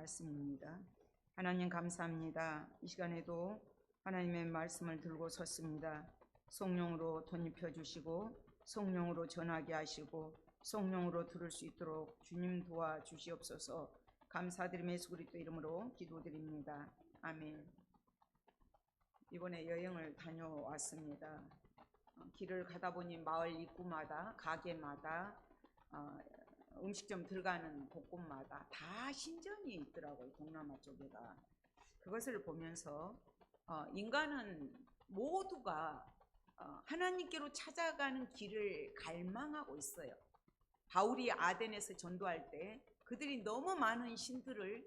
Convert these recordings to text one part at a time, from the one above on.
말씀입니다. 하나님 감사합니다. 이 시간에도 하나님의 말씀을 들고 섰습니다. 성령으로 덧입혀 주시고 성령으로 전하게 하시고 성령으로 들을 수 있도록 주님 도와주시옵소서. 감사드리며 예수 그리스도 이름으로 기도드립니다. 아멘. 이번에 여행을 다녀왔습니다. 길을 가다 보니 마을 입구마다 가게마다 음식점 들어가는 곳곳마다 다 신전이 있더라고요. 동남아 쪽에가. 그것을 보면서 인간은 모두가 하나님께로 찾아가는 길을 갈망하고 있어요. 바울이 아덴에서 전도할 때 그들이 너무 많은 신들을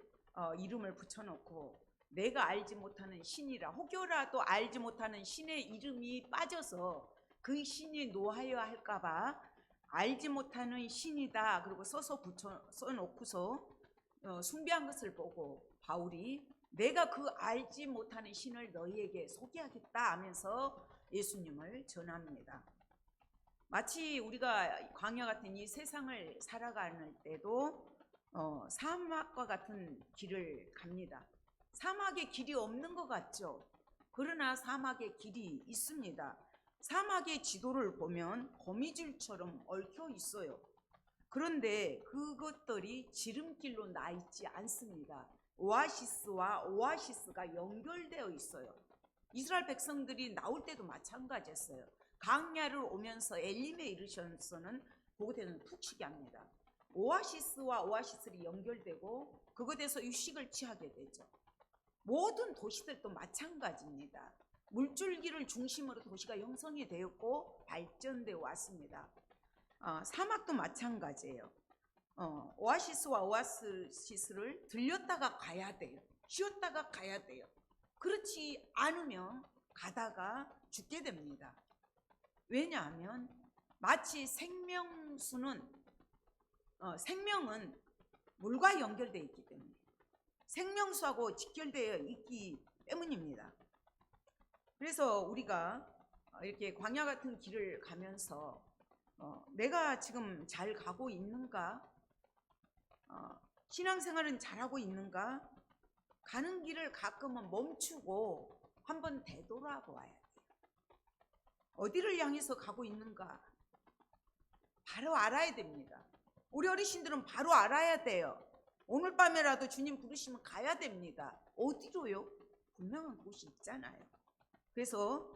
이름을 붙여놓고 내가 알지 못하는 신이라 혹여라도 알지 못하는 신의 이름이 빠져서 그 신이 노하여 할까봐 알지 못하는 신이다 그리고 써놓고서 숭배한 것을 보고 바울이 내가 그 알지 못하는 신을 너희에게 소개하겠다 하면서 예수님을 전합니다. 마치 우리가 광야 같은 이 세상을 살아가는 때도 사막과 같은 길을 갑니다. 사막에 길이 없는 것 같죠? 그러나 사막에 길이 있습니다. 사막의 지도를 보면 거미줄처럼 얽혀 있어요. 그런데 그것들이 지름길로 나 있지 않습니다. 오아시스와 오아시스가 연결되어 있어요. 이스라엘 백성들이 나올 때도 마찬가지였어요. 광야를 오면서 엘림에 이르셔서는 그곳에는 푹 쉬게 합니다. 오아시스와 오아시스를 연결되고 그곳에서 휴식을 취하게 되죠. 모든 도시들도 마찬가지입니다. 물줄기를 중심으로 도시가 형성이 되었고 발전되어 왔습니다. 사막도 마찬가지예요. 오아시스와 오아시스를 들렸다가 가야 돼요. 쉬었다가 가야 돼요. 그렇지 않으면 가다가 죽게 됩니다. 왜냐하면 마치 생명은 물과 연결되어 있기 때문에 생명수하고 직결되어 있기 때문입니다. 그래서 우리가 이렇게 광야 같은 길을 가면서 내가 지금 잘 가고 있는가? 신앙생활은 잘하고 있는가? 가는 길을 가끔은 멈추고 한번 되돌아보아야 돼요. 어디를 향해서 가고 있는가? 바로 알아야 됩니다. 우리 어르신들은 바로 알아야 돼요. 오늘 밤에라도 주님 부르시면 가야 됩니다. 어디로요? 분명한 곳이 있잖아요. 그래서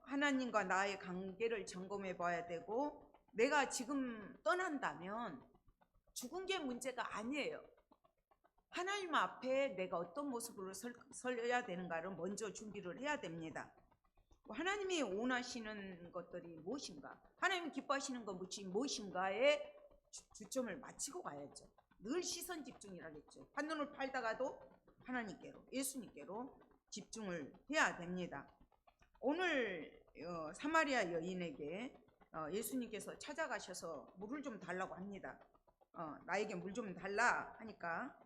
하나님과 나의 관계를 점검해 봐야 되고 내가 지금 떠난다면 죽은 게 문제가 아니에요. 하나님 앞에 내가 어떤 모습으로 서야 되는가를 먼저 준비를 해야 됩니다. 하나님이 원하시는 것들이 무엇인가? 하나님이 기뻐하시는 것이 무엇인가에 주점을 맞추고 가야죠. 늘 시선 집중이라겠죠. 한눈을 팔다가도 하나님께로, 예수님께로 집중을 해야 됩니다. 오늘 사마리아 여인에게 예수님께서 찾아가셔서 물을 좀 달라고 합니다. 나에게 물 좀 달라 하니까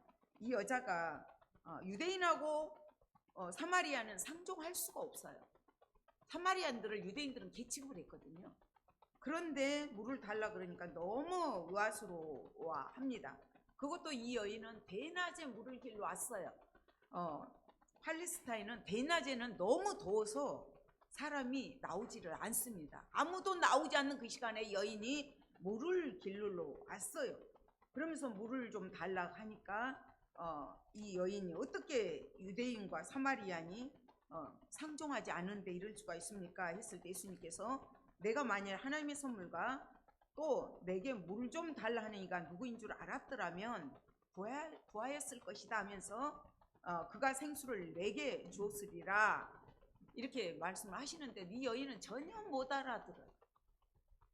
이 여자가 유대인하고 사마리아는 상종할 수가 없어요. 사마리안들을 유대인들은 계칭을 했거든요. 그런데 물을 달라 그러니까 너무 의아스러워합니다. 그것도 이 여인은 대낮에 물을 길러 왔어요. 팔레스타인은 대낮에는 너무 더워서 사람이 나오지를 않습니다. 아무도 나오지 않는 그 시간에 여인이 물을 길러 왔어요. 그러면서 물을 좀 달라 하니까 이 여인이 어떻게 유대인과 사마리안이 상종하지 않은데 이럴 수가 있습니까? 했을 때 예수님께서 내가 만일 하나님의 선물과 또 내게 물 좀 달라 하니까 누구인 줄 알았더라면 구하였을 것이다 하면서 그가 생수를 내게 주었으리라 이렇게 말씀을 하시는데 이 여인은 전혀 못 알아들어요.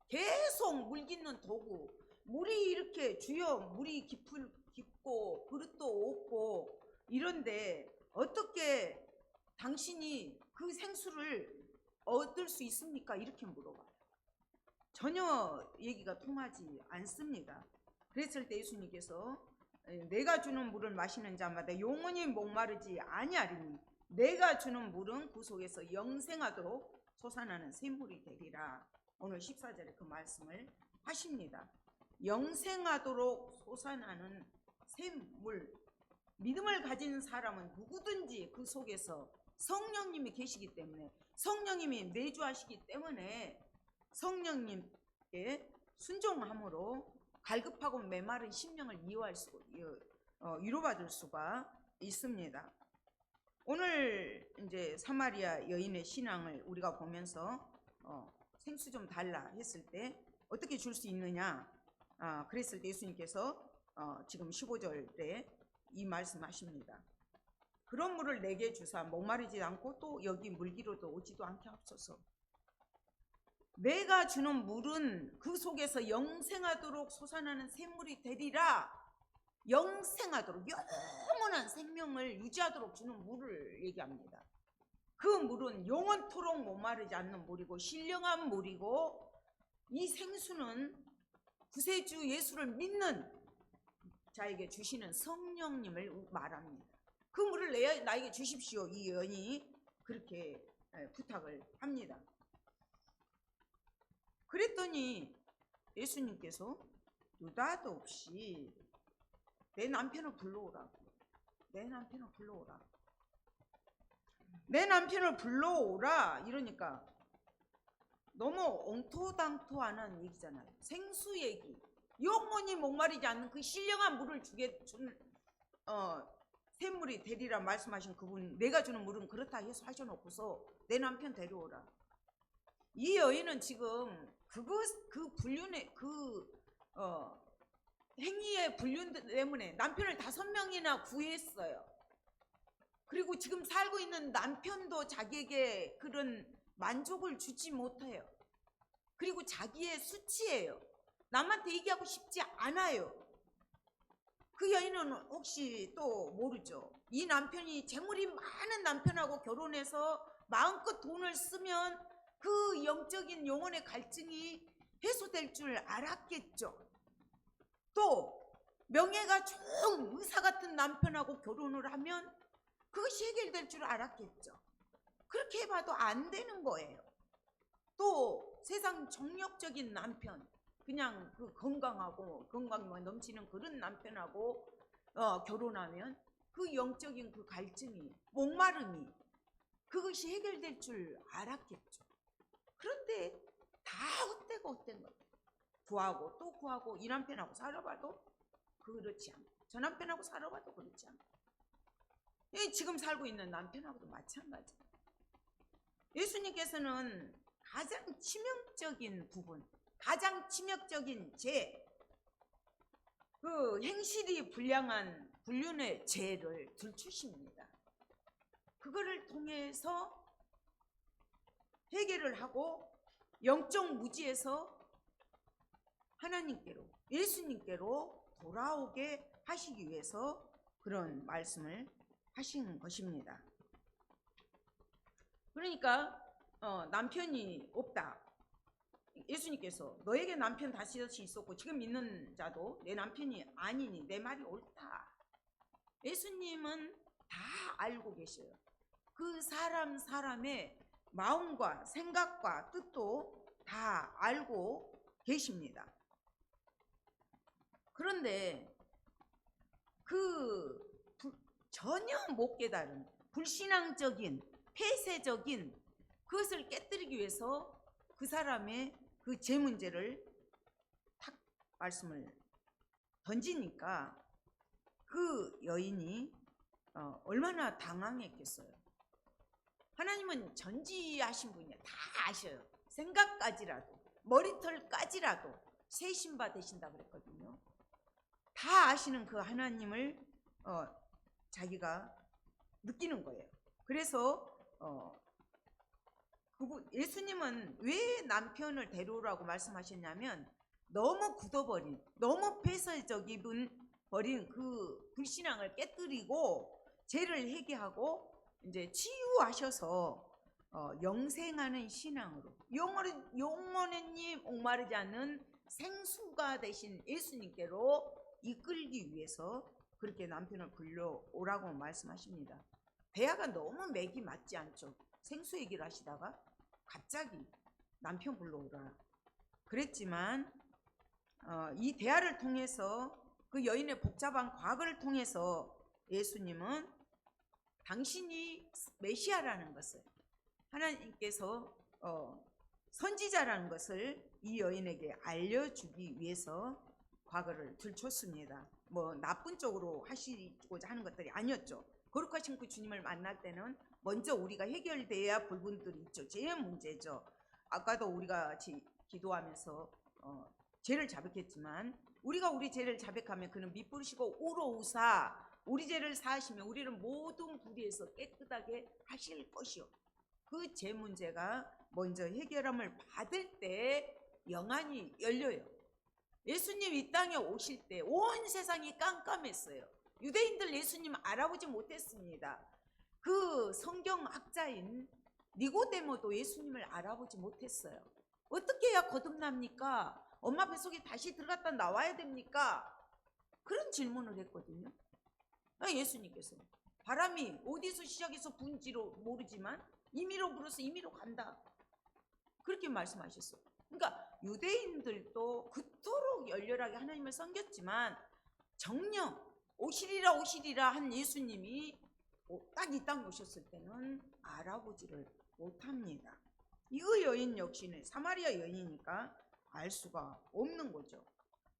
계속 물 깃는 도구, 물이 이렇게 주여 물이 깊고 그릇도 없고 이런데 어떻게 당신이 그 생수를 얻을 수 있습니까? 이렇게 물어봐요. 전혀 얘기가 통하지 않습니다. 그랬을 때 예수님께서 내가 주는 물을 마시는 자마다 영원히 목마르지 아니하리니 내가 주는 물은 그 속에서 영생하도록 솟아나는 샘물이 되리라. 오늘 14절에 그 말씀을 하십니다. 영생하도록 솟아나는 샘물. 믿음을 가진 사람은 누구든지 그 속에서 성령님이 계시기 때문에, 성령님이 내주하시기 때문에 성령님께 순종함으로 갈급하고 메마른 심령을 위로받을 수가 있습니다. 오늘 이제 사마리아 여인의 신앙을 우리가 보면서 생수 좀 달라 했을 때 어떻게 줄 수 있느냐, 그랬을 때 예수님께서 지금 15절 때 이 말씀하십니다. 그런 물을 내게 주사 목마르지 않고 또 여기 물기로도 오지도 않게 하옵소서. 내가 주는 물은 그 속에서 영생하도록 솟아나는 샘물이 되리라. 영생하도록, 영원한 생명을 유지하도록 주는 물을 얘기합니다. 그 물은 영원토록 목마르지 않는 물이고 신령한 물이고, 이 생수는 구세주 예수를 믿는 자에게 주시는 성령님을 말합니다. 그 물을 나에게 주십시오. 이 여인이 그렇게 부탁을 합니다. 그랬더니 예수님께서 느닷없이 없이 내 남편을 불러오라고, 내 남편을 불러오라, 내 남편을 불러오라 이러니까 너무 엉토당토하는 얘기잖아요. 생수 얘기, 영원히 목마르지 않는 그 신령한 물을 준 샘물이 되리라 말씀하신 그분, 내가 주는 물은 그렇다 해서 하셔놓고서 내 남편 데려오라. 이 여인은 지금 그 불륜의 행위의 불륜 때문에 남편을 5명이나 구했어요. 그리고 지금 살고 있는 남편도 자기에게 그런 만족을 주지 못해요. 그리고 자기의 수치예요. 남한테 얘기하고 싶지 않아요. 그 여인은 혹시 또 모르죠. 이 남편이 재물이 많은 남편하고 결혼해서 마음껏 돈을 쓰면 그 영적인 영혼의 갈증이 해소될 줄 알았겠죠. 또 명예가 좋은 의사 같은 남편하고 결혼을 하면 그것이 해결될 줄 알았겠죠. 그렇게 해봐도 안 되는 거예요. 또 세상 정력적인 남편, 그냥 그 건강만 넘치는 그런 남편하고 결혼하면 그 영적인 그 갈증이, 목마름이, 그것이 해결될 줄 알았겠죠. 그런데 다 헛되고 헛된 거예요. 구하고 또 구하고, 이 남편하고 살아봐도 그렇지 않고, 저 남편하고 살아봐도 그렇지 않고, 지금 살고 있는 남편하고도 마찬가지예요. 예수님께서는 가장 치명적인 부분, 가장 치명적인 죄, 그 행실이 불량한 불륜의 죄를 들추십니다. 그거를 통해서 해결을 하고 영적 무지에서 하나님께로, 예수님께로 돌아오게 하시기 위해서 그런 말씀을 하신 것입니다. 그러니까 남편이 없다. 예수님께서 너에게 남편 다시 있었고 지금 믿는 자도 내 남편이 아니니 내 말이 옳다. 예수님은 다 알고 계셔요. 그 사람의 마음과 생각과 뜻도 다 알고 계십니다. 그런데 전혀 못 깨달은 불신앙적인 폐쇄적인 그것을 깨뜨리기 위해서 그 사람의 그 죄 문제를 탁 말씀을 던지니까 그 여인이 얼마나 당황했겠어요. 하나님은 전지하신 분이야. 다 아셔요. 생각까지라도, 머리털까지라도 세신 바 되신다 그랬거든요. 다 아시는 그 하나님을 자기가 느끼는 거예요. 그래서 예수님은 왜 남편을 데려오라고 말씀하셨냐면, 너무 굳어버린, 너무 폐쇄적인 버린 그 불신앙을 깨뜨리고 죄를 회개하고 이제 치유하셔서 영생하는 신앙으로, 영원히 목마르지 않는 생수가 되신 예수님께로 이끌기 위해서 그렇게 남편을 불러오라고 말씀하십니다. 대화가 너무 맥이 맞지 않죠. 생수 얘기를 하시다가 갑자기 남편 불러오라 그랬지만, 이 대화를 통해서 그 여인의 복잡한 과거를 통해서 예수님은 당신이 메시아라는 것을, 하나님께서 선지자라는 것을 이 여인에게 알려주기 위해서 과거를 들췄습니다. 뭐 나쁜 쪽으로 하시고자 하는 것들이 아니었죠. 거룩하신 그 주님을 만날 때는 먼저 우리가 해결돼야 부분들이 있죠. 제일 문제죠. 아까도 우리가 기도하면서 죄를 자백했지만, 우리가 우리 죄를 자백하면 그는 미쁘시고 우로우사 우리 죄를 사하시면 우리를 모든 불의에서 깨끗하게 하실 것이요. 그 죄 문제가 먼저 해결함을 받을 때 영안이 열려요. 예수님 이 땅에 오실 때 온 세상이 깜깜했어요. 유대인들 예수님 알아보지 못했습니다. 그 성경학자인 니고데모도 예수님을 알아보지 못했어요. 어떻게 해야 거듭납니까? 엄마 뱃속에 다시 들어갔다 나와야 됩니까? 그런 질문을 했거든요. 예수님께서 바람이 어디서 시작해서 분지로 모르지만 임의로 불어서 임의로 간다, 그렇게 말씀하셨어요. 그러니까 유대인들도 그토록 열렬하게 하나님을 섬겼지만 정녕 오시리라 한 예수님이 딱 이 땅에 오셨을 때는 알아보지를 못합니다. 이 여인 역시는 사마리아 여인이니까 알 수가 없는 거죠.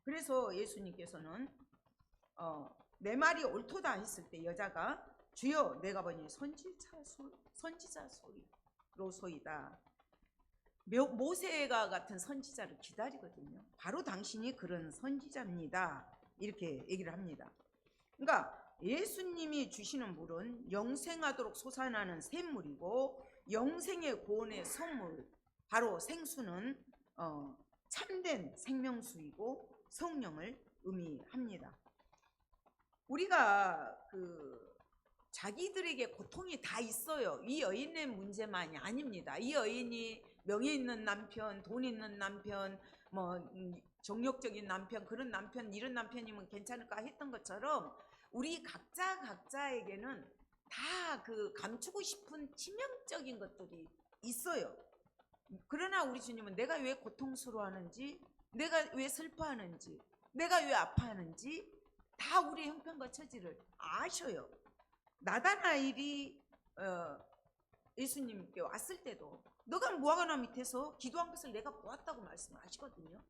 그래서 예수님께서는 내 말이 옳도다 했을 때 여자가 주여 내가 보니 선지자 소리로소이다. 모세가 같은 선지자를 기다리거든요. 바로 당신이 그런 선지자입니다, 이렇게 얘기를 합니다. 그러니까 예수님이 주시는 물은 영생하도록 솟아나는 샘물이고, 영생의 구원의 선물, 바로 생수는 참된 생명수이고 성령을 의미합니다. 우리가 자기들에게 고통이 다 있어요. 이 여인의 문제만이 아닙니다. 이 여인이 명예 있는 남편, 돈 있는 남편, 정력적인 남편, 그런 남편, 이런 남편이면 괜찮을까 했던 것처럼 우리 각자에게는 다 감추고 싶은 치명적인 것들이 있어요. 그러나 우리 주님은 내가 왜 고통스러워하는지, 내가 왜 슬퍼하는지, 내가 왜 아파하는지 다 우리의 형편과 처지를 아셔요. 나다나엘이 예수님께 왔을 때도 너가 무화과나 밑에서 기도한 것을 내가 보았다고 말씀하시거든요.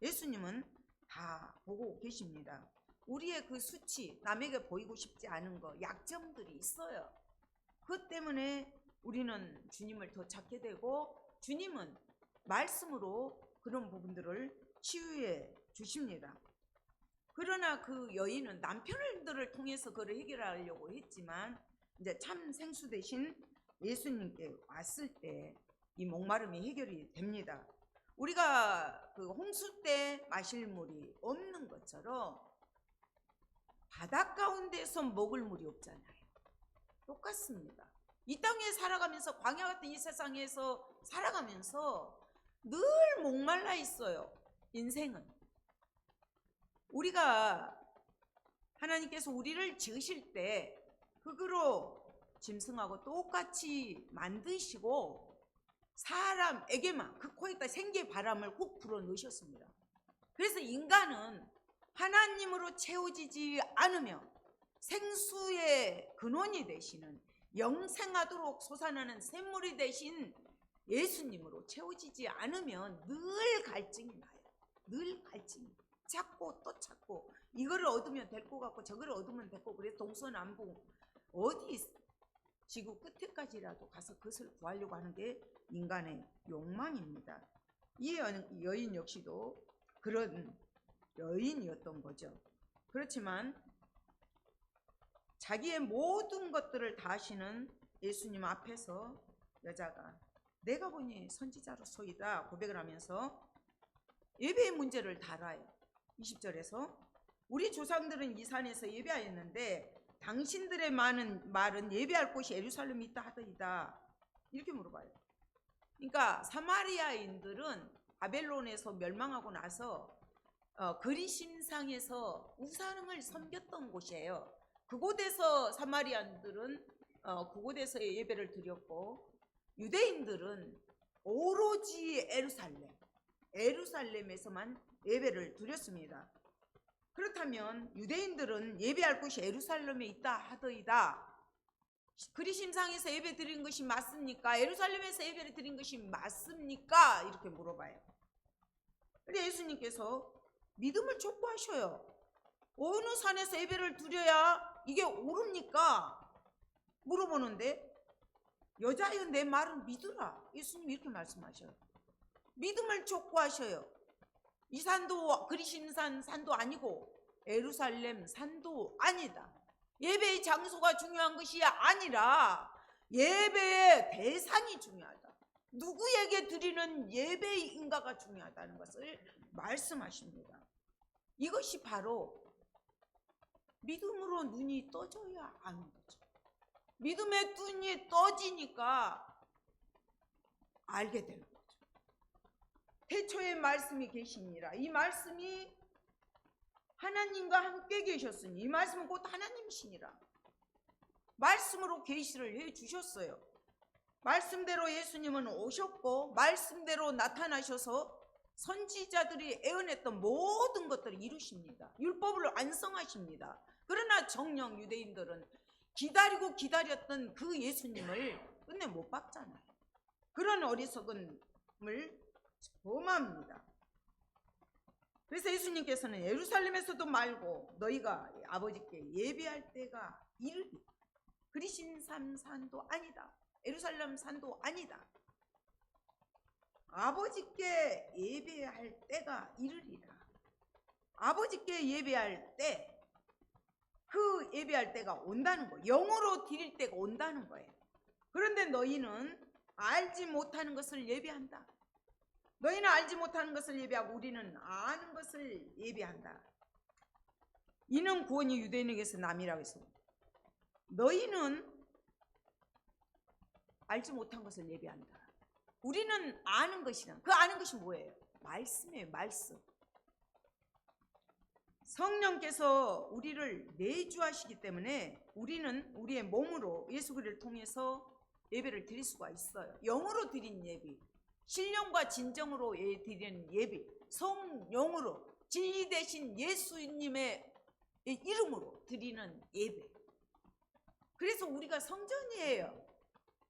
예수님은 다 보고 계십니다. 우리의 그 수치, 남에게 보이고 싶지 않은 거, 약점들이 있어요. 그것 때문에 우리는 주님을 더 찾게 되고, 주님은 말씀으로 그런 부분들을 치유해 주십니다. 그러나 그 여인은 남편들을 통해서 그걸 해결하려고 했지만, 이제 참 생수 대신 예수님께 왔을 때 이 목마름이 해결이 됩니다. 우리가 홍수 때 마실 물이 없는 것처럼 바닷 가운데서 먹을 물이 없잖아요. 똑같습니다. 이 땅에 살아가면서, 광야 같은 이 세상에서 살아가면서 늘 목말라 있어요. 인생은. 우리가 하나님께서 우리를 지으실 때 흙으로 짐승하고 똑같이 만드시고 사람에게만 그 코에다 생기의 바람을 훅 불어 넣으셨습니다. 그래서 인간은 하나님으로 채워지지 않으며 생수의 근원이 되시는, 영생하도록 솟아나는 샘물이 되신 예수님으로 채워지지 않으면 늘 갈증이 나요. 늘 갈증이. 찾고 또 찾고, 이거를 얻으면 될 것 같고 저거를 얻으면 될 것, 그래서 동서남북 어디 지구 끝에까지라도 가서 그것을 구하려고 하는 게 인간의 욕망입니다. 이 여인 역시도 그런 여인이었던 거죠. 그렇지만 자기의 모든 것들을 다 하시는 예수님 앞에서 여자가 내가 보니 선지자로소이다 고백을 하면서 예배의 문제를 달아요. 20절에서 우리 조상들은 이 산에서 예배하였는데 당신들의 말은 예배할 곳이 예루살렘이 있다 하더이다, 이렇게 물어봐요. 그러니까 사마리아인들은 바벨론에서 멸망하고 나서 그리심상에서 우상을 섬겼던 곳이에요. 그곳에서 사마리아인들은 그곳에서 예배를 드렸고, 유대인들은 오로지 예루살렘에서만 예배를 드렸습니다. 그렇다면 유대인들은 예배할 곳이 예루살렘에 있다 하더이다. 그리심상에서 예배 드린 것이 맞습니까? 예루살렘에서 예배를 드린 것이 맞습니까? 이렇게 물어봐요. 근데 예수님께서 믿음을 촉구하셔요. 어느 산에서 예배를 드려야 이게 옳습니까? 물어보는데 여자여 내 말은 믿으라. 예수님이 이렇게 말씀하셔요. 믿음을 촉구하셔요. 이 산도 그리심산 산도 아니고 예루살렘 산도 아니다. 예배의 장소가 중요한 것이 아니라 예배의 대상이 중요하다. 누구에게 드리는 예배의 인가가 중요하다는 것을 말씀하십니다. 이것이 바로 믿음으로 눈이 떠져야 하는 거죠. 믿음의 눈이 떠지니까 알게 되는 거죠. 태초에 말씀이 계시니라. 이 말씀이 하나님과 함께 계셨으니 이 말씀은 곧 하나님이시니라. 말씀으로 계시를 해 주셨어요. 말씀대로 예수님은 오셨고 말씀대로 나타나셔서 선지자들이 애언했던 모든 것들을 이루십니다. 율법을 완성하십니다. 그러나 정녕 유대인들은 기다리고 기다렸던 그 예수님을 끝내 못 봤잖아요. 그런 어리석음을 범합니다. 그래서 예수님께서는 예루살렘에서도 말고 너희가 아버지께 예배할 때가 이르리. 그리심산 산도 아니다. 예루살렘 산도 아니다. 아버지께 예배할 때가 이르리라. 아버지께 예배할 때, 그 예배할 때가 온다는 거예요. 영으로 드릴 때가 온다는 거예요. 그런데 너희는 알지 못하는 것을 예배한다. 너희는 알지 못하는 것을 예배하고 우리는 아는 것을 예배한다. 이는 구원이 유대인에게서 남이라고 해서 너희는 알지 못한 것을 예배한다. 우리는 아는 것이란, 그 아는 것이 뭐예요? 말씀이에요. 말씀. 성령께서 우리를 내주하시기 때문에 우리는 우리의 몸으로 예수 그리스도를 통해서 예배를 드릴 수가 있어요. 영으로 드린 예배, 신령과 진정으로 드리는 예배, 성령으로 진리 대신 예수님의 이름으로 드리는 예배. 그래서 우리가 성전이에요.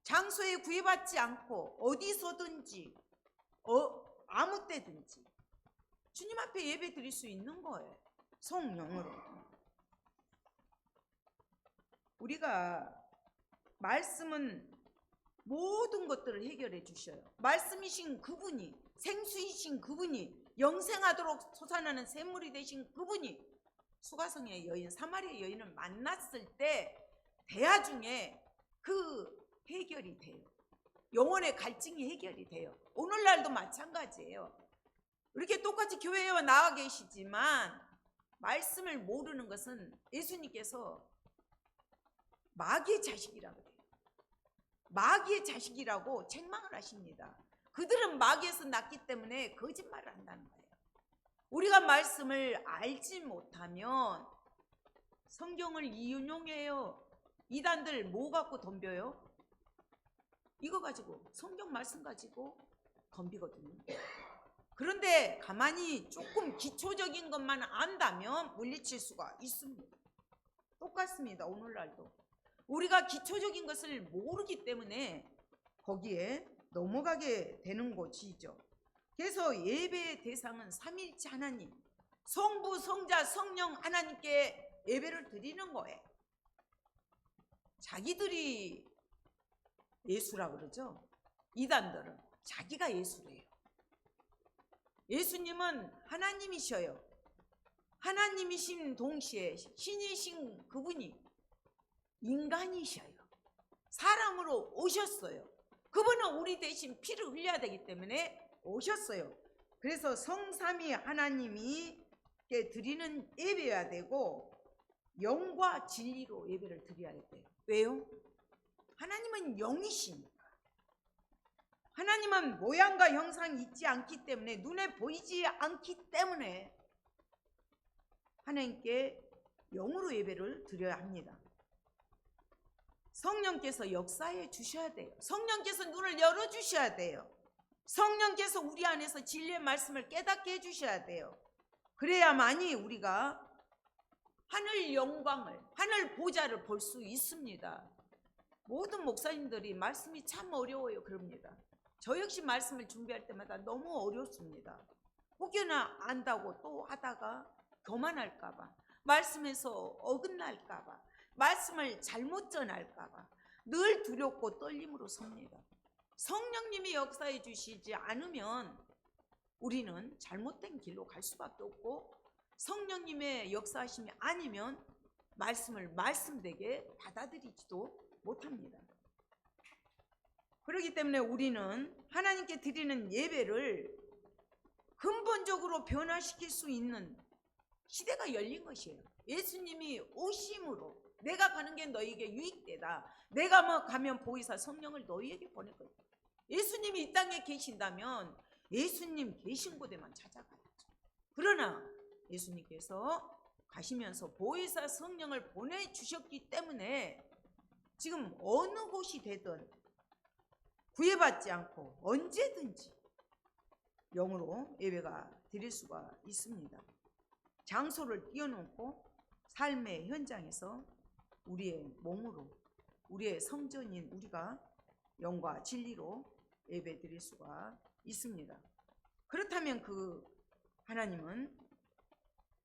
장소에 구애받지 않고 어디서든지 아무 때든지 주님 앞에 예배 드릴 수 있는 거예요. 성령으로. 우리가 말씀은 모든 것들을 해결해 주셔요. 말씀이신 그분이, 생수이신 그분이, 영생하도록 솟아나는 샘물이 되신 그분이 수가성의 여인, 사마리아 여인을 만났을 때 대화 중에 그 해결이 돼요. 영혼의 갈증이 해결이 돼요. 오늘날도 마찬가지예요. 이렇게 똑같이 교회에 나와 계시지만 말씀을 모르는 것은 예수님께서 마귀의 자식이라고 해요. 마귀의 자식이라고 책망을 하십니다. 그들은 마귀에서 났기 때문에 거짓말을 한다는 거예요. 우리가 말씀을 알지 못하면 성경을 이윤용해요. 이단들 뭐 갖고 덤벼요? 이거 가지고, 성경 말씀 가지고 덤비거든요. 그런데 가만히 조금 기초적인 것만 안다면 물리칠 수가 있습니다. 똑같습니다. 오늘날도 우리가 기초적인 것을 모르기 때문에 거기에 넘어가게 되는 것이죠. 그래서 예배의 대상은 삼위일체 하나님, 성부, 성자, 성령 하나님께 예배를 드리는 거예요. 자기들이 예수라고 그러죠. 이단들은 자기가 예수래요. 예수님은 하나님이셔요. 하나님이신 동시에 신이신 그분이 인간이셔요. 사람으로 오셨어요. 그분은 우리 대신 피를 흘려야 되기 때문에 오셨어요. 그래서 성삼위 하나님이께 드리는 예배여야 되고 영과 진리로 예배를 드려야 돼요. 왜요? 하나님은 영이시니까. 하나님은 모양과 형상이 있지 않기 때문에, 눈에 보이지 않기 때문에 하나님께 영으로 예배를 드려야 합니다. 성령께서 역사해 주셔야 돼요. 성령께서 눈을 열어주셔야 돼요. 성령께서 우리 안에서 진리의 말씀을 깨닫게 해주셔야 돼요. 그래야만이 우리가 하늘 영광을, 하늘 보좌를 볼 수 있습니다. 모든 목사님들이 말씀이 참 어려워요 그럽니다. 저 역시 말씀을 준비할 때마다 너무 어렵습니다. 혹여나 안다고 또 하다가 교만할까봐, 말씀에서 어긋날까봐, 말씀을 잘못 전할까봐 늘 두렵고 떨림으로 섭니다. 성령님이 역사해 주시지 않으면 우리는 잘못된 길로 갈 수밖에 없고, 성령님의 역사하심이 아니면 말씀을 말씀되게 받아들이지도 못합니다. 그렇기 때문에 우리는 하나님께 드리는 예배를 근본적으로 변화시킬 수 있는 시대가 열린 것이에요. 예수님이 오심으로 내가 가는 게 너희에게 유익되다. 내가 뭐 가면 보이사 성령을 너희에게 보낼 거예요. 예수님이 이 땅에 계신다면 예수님 계신 곳에만 찾아가야죠. 그러나 예수님께서 가시면서 보이사 성령을 보내주셨기 때문에 지금 어느 곳이 되든 구애받지 않고 언제든지 영으로 예배가 드릴 수가 있습니다. 장소를 띄워놓고 삶의 현장에서 우리의 몸으로, 우리의 성전인 우리가 영과 진리로 예배 드릴 수가 있습니다. 그렇다면 그 하나님은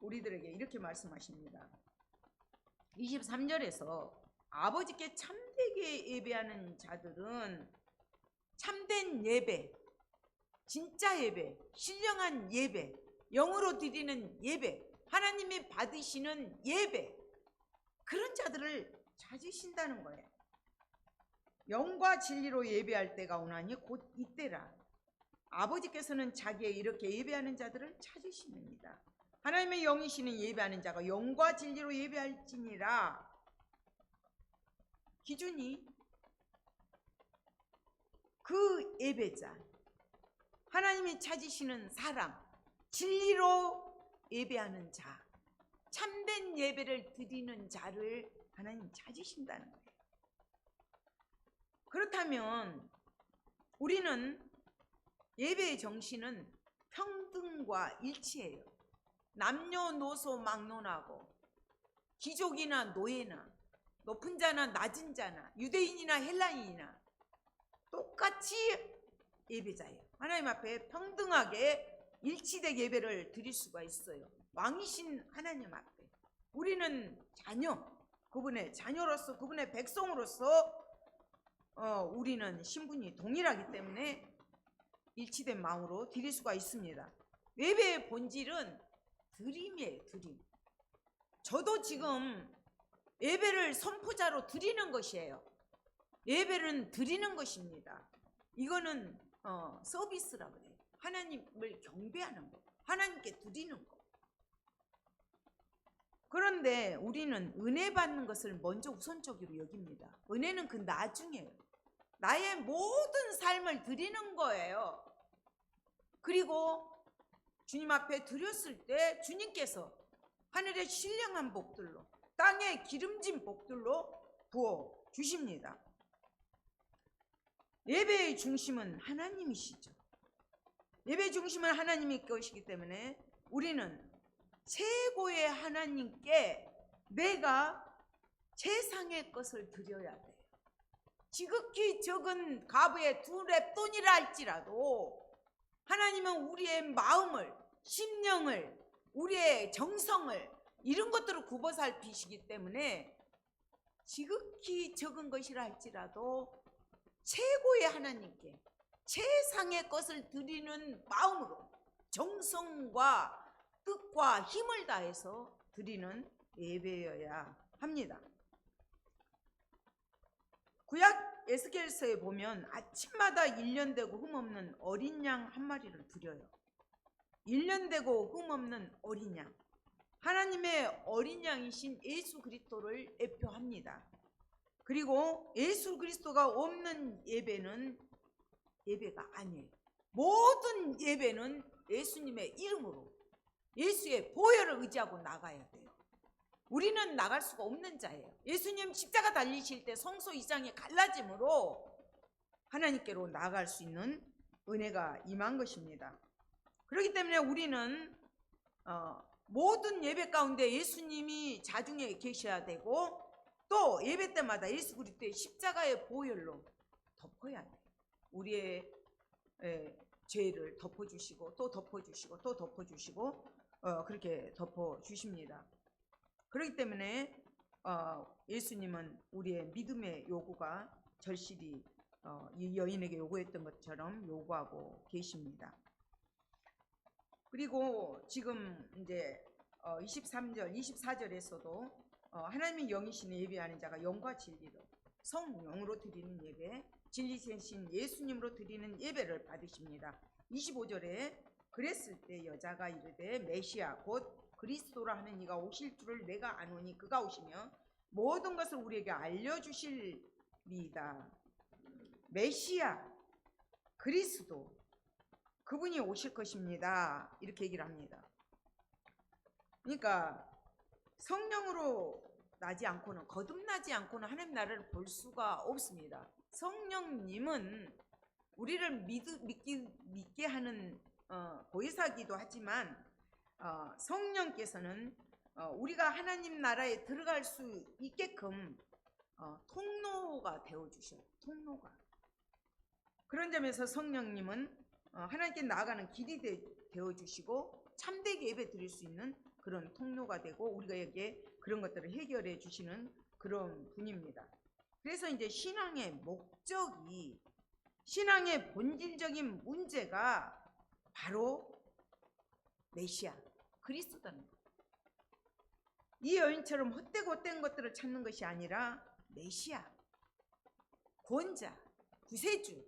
우리들에게 이렇게 말씀하십니다. 23절에서 아버지께 참되게 예배하는 자들은 참된 예배, 진짜 예배, 신령한 예배, 영으로 드리는 예배, 하나님이 받으시는 예배, 그런 자들을 찾으신다는 거예요. 영과 진리로 예배할 때가 오나니 곧 이때라. 아버지께서는 자기의 이렇게 예배하는 자들을 찾으십니다. 하나님의 영이시는 예배하는 자가 영과 진리로 예배할지니라. 기준이 그 예배자, 하나님이 찾으시는 사람, 진리로 예배하는 자, 참된 예배를 드리는 자를 하나님 찾으신다는 거예요. 그렇다면 우리는 예배의 정신은 평등과 일치예요. 남녀노소 막론하고 귀족이나 노예나 높은 자나 낮은 자나 유대인이나 헬라인이나 똑같이 예배자예요. 하나님 앞에 평등하게 일치되게 예배를 드릴 수가 있어요. 왕이신 하나님 앞에 우리는 자녀, 그분의 자녀로서, 그분의 백성으로서 우리는 신분이 동일하기 때문에 일치된 마음으로 드릴 수가 있습니다. 예배의 본질은 드림이에요. 드림. 저도 지금 예배를 선포자로 드리는 것이에요. 예배는 드리는 것입니다. 이거는 서비스라고 그래요. 하나님을 경배하는 거, 하나님께 드리는 거. 그런데 우리는 은혜 받는 것을 먼저 우선적으로 여깁니다. 은혜는 그 나중에요. 나의 모든 삶을 드리는 거예요. 그리고 주님 앞에 드렸을 때 주님께서 하늘의 신령한 복들로, 땅의 기름진 복들로 부어 주십니다. 예배의 중심은 하나님이시죠. 예배의 중심은 하나님이 것이기 때문에 우리는 최고의 하나님께 내가 최상의 것을 드려야 돼요. 지극히 적은 가부의 2렙돈이라 할지라도 하나님은 우리의 마음을, 심령을, 우리의 정성을 이런 것들을 굽어 살피시기 때문에 지극히 적은 것이라 할지라도 최고의 하나님께 최상의 것을 드리는 마음으로 정성과 뜻과 힘을 다해서 드리는 예배여야 합니다. 구약 에스겔서에 보면 아침마다 1년 되고 흠없는 어린 양 한 마리를 드려요. 1년 되고 흠없는 어린 양, 하나님의 어린 양이신 예수 그리스도를 예표합니다. 그리고 예수 그리스도가 없는 예배는 예배가 아니에요. 모든 예배는 예수님의 이름으로, 예수의 보혈을 의지하고 나가야 돼요. 우리는 나갈 수가 없는 자예요. 예수님 십자가 달리실 때 성소 이장이 갈라짐으로 하나님께로 나아갈 수 있는 은혜가 임한 것입니다. 그렇기 때문에 우리는 모든 예배 가운데 예수님이 자중에 계셔야 되고, 또 예배 때마다 예수 그리스도의 십자가의 보혈로 덮어야 돼. 우리의 죄를 덮어주시고 또 덮어주시고 또 덮어주시고 그렇게 덮어주십니다. 그렇기 때문에 예수님은 우리의 믿음의 요구가 절실히 이 여인에게 요구했던 것처럼 요구하고 계십니다. 그리고 지금 이제 23절, 24절에서도 하나님의 영이신 예배하는 자가 영과 진리로 성령으로 드리는 예배, 진리이신 예수님으로 드리는 예배를 받으십니다. 25절에 그랬을 때 여자가 이르되 메시아 곧 그리스도라 하는 이가 오실 줄을 내가 아노니 그가 오시며 모든 것을 우리에게 알려주실리이다. 메시아 그리스도 그분이 오실 것입니다. 이렇게 얘기를 합니다. 그러니까 성령으로 나지 않고는, 거듭나지 않고는 하나님 나라를 볼 수가 없습니다. 성령님은 우리를 믿게 하는 보혜사기도 하지만 성령께서는 우리가 하나님 나라에 들어갈 수 있게끔 통로가 되어주셔요. 통로가. 그런 점에서 성령님은 하나님께 나아가는 길이 되어주시고 참되게 예배 드릴 수 있는 그런 통로가 되고 우리에게 그런 것들을 해결해 주시는 그런 분입니다. 그래서 이제 신앙의 목적이, 신앙의 본질적인 문제가 바로 메시아 그리스도다는 거예요. 이 여인처럼 헛되고 헛된 것들을 찾는 것이 아니라 메시아, 구원자, 구세주,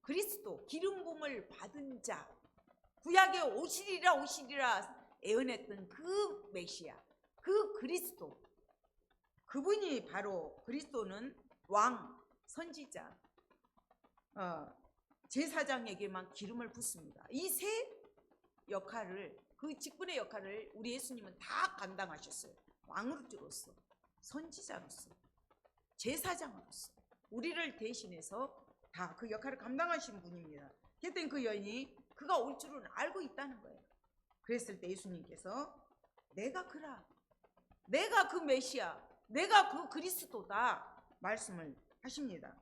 그리스도, 기름 부음을 받은 자, 구약에 오시리라 오시리라 애원했던 그 메시아, 그 그리스도, 그분이 바로, 그리스도는 왕, 선지자, 제사장에게만 기름을 붓습니다. 이 세 역할을, 그 직분의 역할을 우리 예수님은 다 감당하셨어요. 왕으로서, 선지자로서, 제사장으로서 우리를 대신해서 다 그 역할을 감당하신 분입니다. 그랬더니 그 여인이 그가 올 줄은 알고 있다는 거예요. 그랬을 때 예수님께서 내가 그라, 내가 그 메시아, 내가 그 그리스도다 말씀을 하십니다.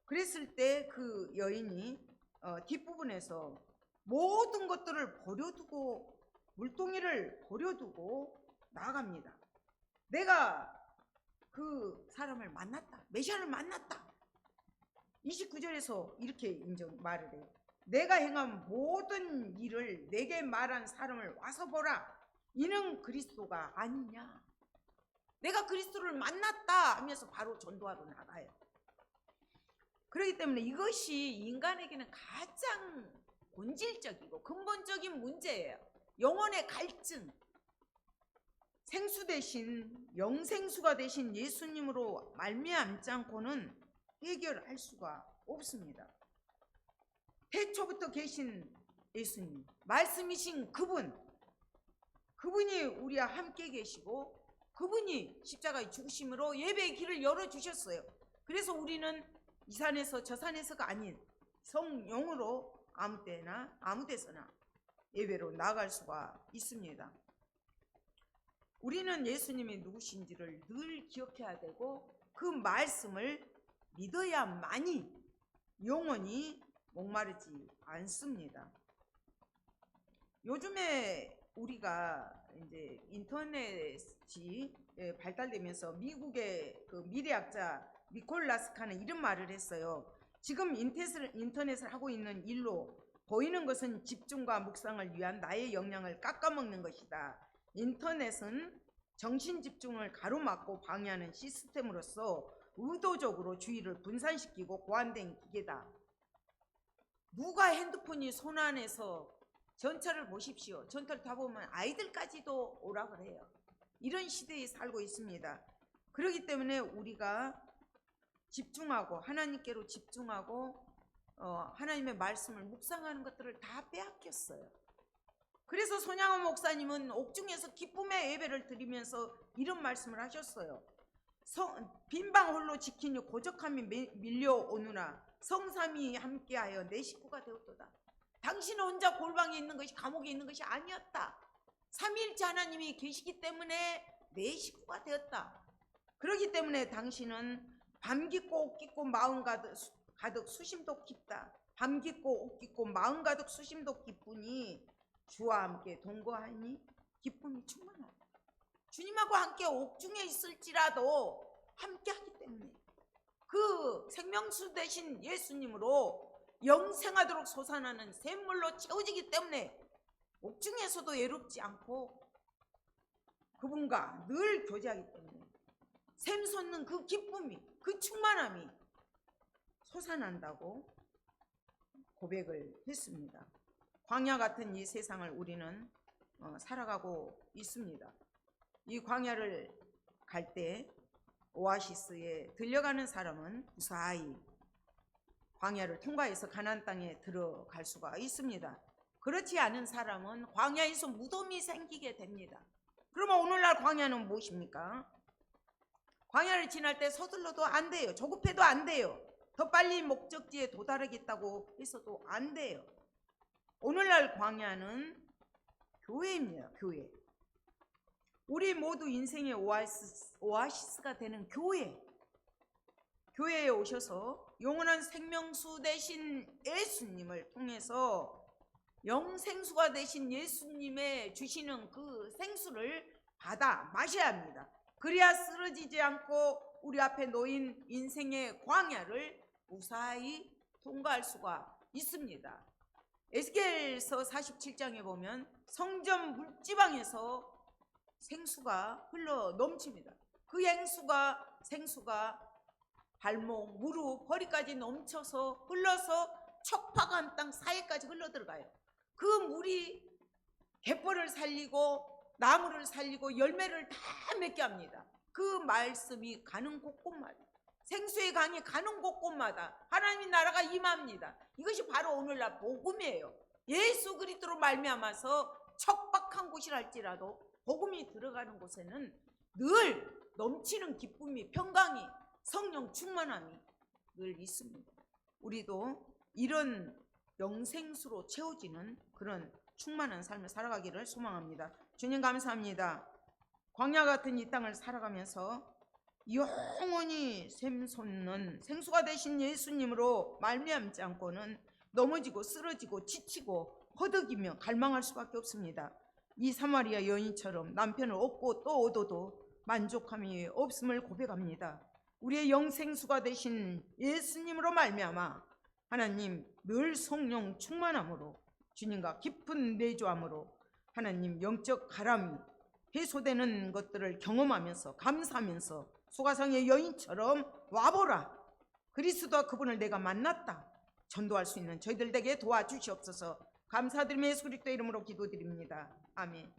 그랬을 때 그 여인이 뒷부분에서 모든 것들을 버려두고, 물동이를 버려두고 나아갑니다. 내가 그 사람을 만났다, 메시아를 만났다. 29절에서 이렇게 말을 해요. 내가 행한 모든 일을 내게 말한 사람을 와서 보라. 이는 그리스도가 아니냐. 내가 그리스도를 만났다 하면서 바로 전도하러 나가요. 그렇기 때문에 이것이 인간에게는 가장 본질적이고 근본적인 문제예요. 영혼의 갈증, 생수 대신 영생수가 되신 예수님으로 말미암지 않고는 해결할 수가 없습니다. 태초부터 계신 예수님, 말씀이신 그분이 우리와 함께 계시고 그분이 십자가의 죽으심으로 예배의 길을 열어주셨어요. 그래서 우리는 이 산에서 저 산에서가 아닌 성령으로 아무 때나 아무 데서나 예배로 나아갈 수가 있습니다. 우리는 예수님이 누구신지를 늘 기억해야 되고 그 말씀을 믿어야만이 영원히 목마르지 않습니다. 요즘에 우리가 이제 인터넷이 발달되면서 미국의 그 미래학자 니콜라스카는 이런 말을 했어요. 지금 인터넷을 하고 있는 일로 보이는 것은 집중과 묵상을 위한 나의 역량을 깎아먹는 것이다. 인터넷은 정신 집중을 가로막고 방해하는 시스템으로서 의도적으로 주의를 분산시키고 고안된 기계다. 누가 핸드폰이 손 안에서 전철을 보십시오. 전철 타보면 아이들까지도 오라 그래요. 이런 시대에 살고 있습니다. 그렇기 때문에 우리가 집중하고 하나님께로 집중하고 하나님의 말씀을 묵상하는 것들을 다 빼앗겼어요. 그래서 손양원 목사님은 옥중에서 기쁨의 예배를 드리면서 이런 말씀을 하셨어요. 빈방 홀로 지키니 고적함이 밀려오느라 성삼이 함께하여 내 식구가 되었도다. 당신은 혼자 골방에 있는 것이, 감옥에 있는 것이 아니었다. 삼위일체 하나님이 계시기 때문에 내 식구가 되었다. 그렇기 때문에 당신은 밤 깊고 옷 깊고 마음 가득 수심도 깊다. 밤 깊고 옷 깊고 마음 가득 수심도 깊으니 주와 함께 동거하니 기쁨이 충만하다. 주님하고 함께 옥중에 있을지라도 함께하기 때문에 그 생명수 되신 예수님으로 영생하도록 솟아나는 샘물로 채워지기 때문에 옥중에서도 외롭지 않고 그분과 늘 교제하기 때문에 샘솟는 그 기쁨이, 그 충만함이 솟아난다고 고백을 했습니다. 광야 같은 이 세상을 우리는 살아가고 있습니다. 이 광야를 갈 때 오아시스에 들려가는 사람은 무사히 광야를 통과해서 가나안 땅에 들어갈 수가 있습니다. 그렇지 않은 사람은 광야에서 무덤이 생기게 됩니다. 그러면 오늘날 광야는 무엇입니까? 광야를 지날 때 서둘러도 안 돼요. 조급해도 안 돼요. 더 빨리 목적지에 도달하겠다고 해서도 안 돼요. 오늘날 광야는 교회입니다. 교회. 우리 모두 인생의 오아시스가 되는 교회. 교회에 오셔서 영원한 생명수 되신 예수님을 통해서 영생수가 되신 예수님의 주시는 그 생수를 받아 마셔야 합니다. 그래야 쓰러지지 않고 우리 앞에 놓인 인생의 광야를 무사히 통과할 수가 있습니다. 에스겔서 47장에 보면 성전 물지방에서 생수가 흘러 넘칩니다. 그 생수가 발목, 무릎, 허리까지 넘쳐서 흘러서 척박한 땅 사이까지 흘러 들어가요. 그 물이 갯벌을 살리고 나무를 살리고 열매를 다 맺게 합니다. 그 말씀이 가는 곳곳마다, 생수의 강이 가는 곳곳마다 하나님의 나라가 임합니다. 이것이 바로 오늘날 복음이에요. 예수 그리스도로 말미암아서 척박한 곳이랄지라도 복음이 들어가는 곳에는 늘 넘치는 기쁨이, 평강이, 성령 충만함이 늘 있습니다. 우리도 이런 영생수로 채워지는 그런 충만한 삶을 살아가기를 소망합니다. 주님 감사합니다. 광야 같은 이 땅을 살아가면서 영원히 샘솟는 생수가 되신 예수님으로 말미암지 않고는 넘어지고 쓰러지고 지치고 허덕이며 갈망할 수밖에 없습니다. 이 사마리아 여인처럼 남편을 얻고 또 얻어도 만족함이 없음을 고백합니다. 우리의 영생수가 되신 예수님으로 말미암아 하나님 늘 성령 충만함으로 주님과 깊은 내조함으로 하나님 영적 가람이 해소되는 것들을 경험하면서 감사하면서 소가성의 여인처럼 와보라, 그리스도와 그분을 내가 만났다 전도할 수 있는 저희들 되게 도와주시옵소서. 감사드리며 예수 그리스도 이름으로 기도드립니다. 아멘.